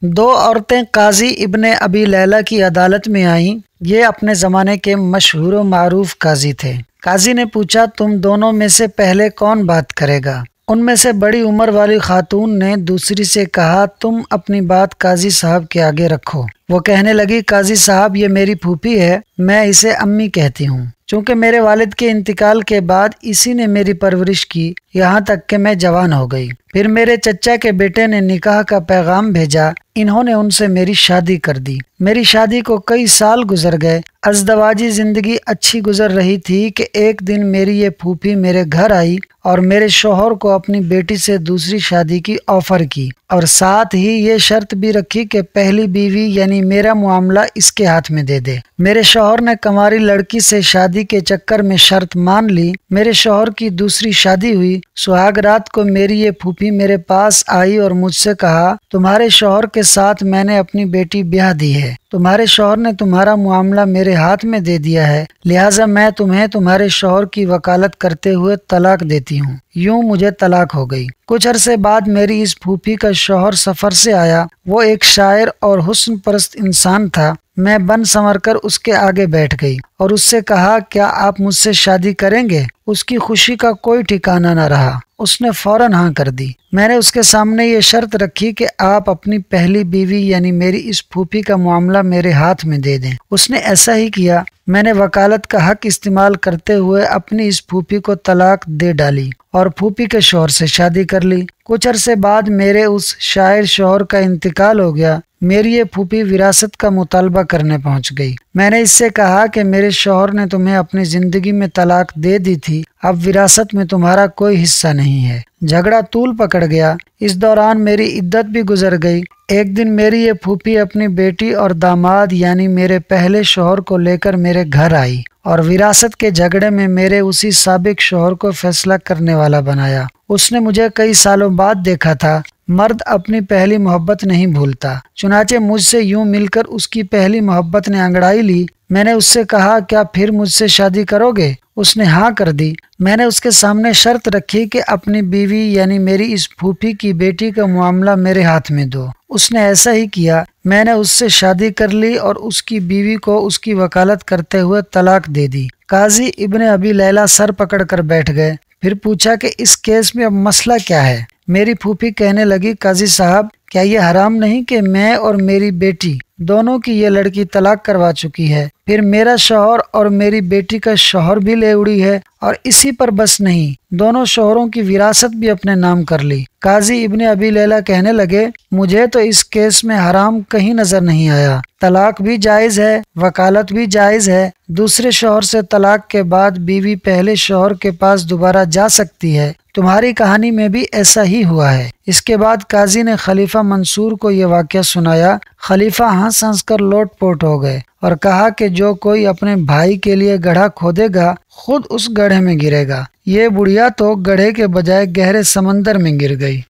دو عورتیں قاضی ابن ابی لیلہ کی عدالت میں آئیں۔ یہ اپنے زمانے کے مشہور و معروف قاضی تھے۔ قاضی نے پوچھا، تم دونوں میں سے پہلے کون بات کرے گا؟ ان میں سے بڑی عمر والی خاتون نے دوسری سے کہا، تم اپنی بات قاضی صاحب کے آگے رکھو۔ وہ کہنے لگی، قاضی صاحب، یہ میری پھوپھی ہے، میں اسے امی کہتی ہوں، چونکہ میرے والد کے انتقال کے بعد اسی نے میری پرورش کی یہاں تک کہ میں جوان ہو گئی۔ پھر میرے چچا کے بیٹے نے نکاح کا پیغام بھیجا، انہوں نے ان سے میری شادی کر دی۔ میری شادی کو کئی سال گزر گئے، ازدواجی زندگی اچھی گزر رہی تھی کہ ایک دن میری یہ پھوپھی میرے گھر آئی اور میرے شوہر کو اپنی بیٹی سے دوسری شادی کی آفر کی، اور ساتھ ہی یہ شرط بھی رکھی کہ پہلی بیوی یعنی میرا معاملہ اس کے ہاتھ میں دے دے۔ میرے شوہر نے کماری لڑکی سے شادی کے چکر میں شرط مان لی۔ میرے شوہر کی دوسری شادی ہوئی۔ سہاگ رات کو میری یہ پھوپھی میرے پاس آئی اور مجھ سے کہا، تمہارے شوہر کے ساتھ میں نے اپنی بیٹی بیاہ دی ہے، تمہارے شوہر نے تمہارا معاملہ میرے ہاتھ میں دے دیا ہے، لہٰذا میں تمہیں تمہارے شوہر کی وکالت کرتے ہوئے طلاق دیتی ہوں۔ یوں مجھے طلاق ہو گئی۔ کچھ عرصے بعد میری اس پھوپھی کا شوہر سفر سے آیا۔ وہ ایک شاعر اور حسن پرست انسان تھا۔ میں بن سنور کر اس کے آگے بیٹھ گئی اور اس سے کہا، کیا آپ مجھ سے شادی کریں گے؟ اس کی خوشی کا کوئی ٹھکانہ نہ رہا، اس نے فوراً ہاں کر دی۔ میں نے اس کے سامنے یہ شرط رکھی کہ آپ اپنی پہلی بیوی یعنی میری اس پھوپھی کا معاملہ میرے ہاتھ میں دے دیں۔ اس نے ایسا ہی کیا۔ میں نے وکالت کا حق استعمال کرتے ہوئے اپنی اس پھوپھی کو طلاق دے ڈالی اور پھوپھی کے شوہر سے شادی کر لی۔ کچھ عرصے بعد میرے اس شاعر شوہر کا انتقال ہو گیا۔ میری یہ پھوپھی وراثت کا مطالبہ کرنے پہنچ گئی۔ میں نے اس سے کہا کہ میرے شوہر نے تمہیں اپنی زندگی میں طلاق دے دی تھی، اب وراثت میں تمہارا کوئی حصہ نہیں ہے۔ جھگڑا طول پکڑ گیا۔ اس دوران میری عدت بھی گزر گئی۔ ایک دن میری یہ پھوپھی اپنی بیٹی اور داماد یعنی میرے پہلے شوہر کو لے کر میرے گھر آئی اور وراثت کے جھگڑے میں میرے اسی سابق شوہر کو فیصلہ کرنے والا بنایا۔ اس نے مجھے کئی سالوں بعد دیکھا تھا۔ مرد اپنی پہلی محبت نہیں بھولتا، چنانچہ مجھ سے یوں مل کر اس کی پہلی محبت نے انگڑائی لی۔ میں نے اس سے کہا، کیا پھر مجھ سے شادی کرو گے؟ اس نے ہاں کر دی۔ میں نے اس کے سامنے شرط رکھی کہ اپنی بیوی یعنی میری اس پھوپھی کی بیٹی کا معاملہ میرے ہاتھ میں دو۔ اس نے ایسا ہی کیا۔ میں نے اس سے شادی کر لی اور اس کی بیوی کو اس کی وکالت کرتے ہوئے طلاق دے دی۔ قاضی ابن ابی لیلہ سر پکڑ کر بیٹھ گئے۔ پھر پوچھا کہ اس کیس میں اب مسئلہ کیا ہے؟ میری پھوپھی کہنے لگی، قاضی صاحب، کیا یہ حرام نہیں کہ میں اور میری بیٹی دونوں کی یہ لڑکی طلاق کروا چکی ہے، پھر میرا شوہر اور میری بیٹی کا شوہر بھی لے اڑی ہے، اور اسی پر بس نہیں، دونوں شوہروں کی وراثت بھی اپنے نام کر لی۔ قاضی ابن ابی لیلہ کہنے لگے، مجھے تو اس کیس میں حرام کہیں نظر نہیں آیا۔ طلاق بھی جائز ہے، وکالت بھی جائز ہے۔ دوسرے شوہر سے طلاق کے بعد بیوی پہلے شوہر کے پاس دوبارہ جا سکتی ہے۔ تمہاری کہانی میں بھی ایسا ہی ہوا ہے۔ اس کے بعد قاضی نے خلیفہ منصور کو یہ واقعہ سنایا۔ خلیفہ ہنس ہنس کر لوٹ پوٹ ہو گئے اور کہا کہ جو کوئی اپنے بھائی کے لیے گڑھا کھودے گا خود اس گڑھے میں گرے گا۔ یہ بڑھیا تو گڑھے کے بجائے گہرے سمندر میں گر گئی۔